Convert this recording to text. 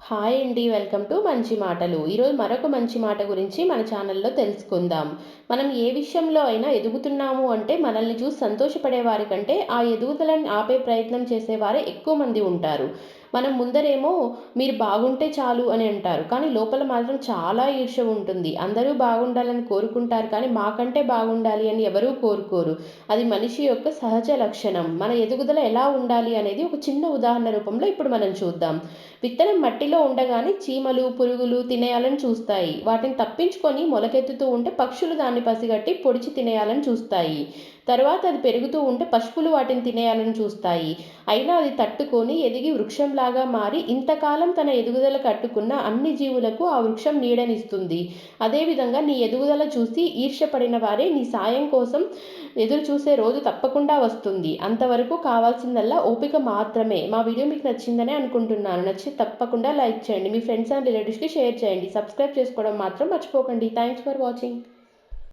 Hi అండి. Welcome to మంచి మాటలు. ఈరోజు మరొక మంచి మాట గురించి మన ఛానల్లో తెలుసుకుందాం. మనం ఏ విషయంలో అయినా ఎదుగుతున్నాము అంటే మనల్ని చూసి సంతోషపడే వారి కంటే ఆ ఎదుగుదలని ఆపే ప్రయత్నం చేసేవారే ఎక్కువ మంది ఉంటారు. మనం ముందరేమో మీరు బాగుంటే చాలు అని అంటారు. కానీ లోపల మాత్రం చాలా ఈర్ష్య ఉంటుంది. అందరూ బాగుండాలని కోరుకుంటారు కానీ మాకంటే బాగుండాలి అని ఎవరూ కోరుకోరు. అది మనిషి యొక్క సహజ లక్షణం. మన ఎదుగుదల ఎలా ఉండాలి అనేది ఒక చిన్న ఉదాహరణ రూపంలో ఇప్పుడు మనం చూద్దాం. విత్తనం మట్టిలో ఉండగానే చీమలు, పురుగులు తినేయాలని చూస్తాయి. వాటిని తప్పించుకొని మొలకెత్తుతూ ఉంటే పక్షులు దాన్ని పసిగట్టి పొడిచి తినేయాలని చూస్తాయి. తర్వాత అది పెరుగుతూ ఉంటే పశువులు వాటిని తినేయాలని చూస్తాయి. అయినా అది తట్టుకొని ఎదిగి వృక్షంలాగా మారి ఇంతకాలం తన ఎదుగుదల కట్టుకున్న అన్ని జీవులకు ఆ వృక్షం నీడనిస్తుంది. అదేవిధంగా నీ ఎదుగుదల చూసి ఈర్ష్యపడిన వారే నీ సాయం కోసం ఎదురు చూసే రోజు తప్పకుండా వస్తుంది. అంతవరకు కావాల్సిందల్లా ఓపిక మాత్రమే. మా వీడియో మీకు నచ్చిందనే అనుకుంటున్నాను. నచ్చితే తప్పకుండా లైక్ చేయండి. మీ ఫ్రెండ్స్ అండ్ రిలేటివ్స్కి షేర్ చేయండి. సబ్స్క్రైబ్ చేసుకోవడం మాత్రం మర్చిపోకండి. Thanks for watching.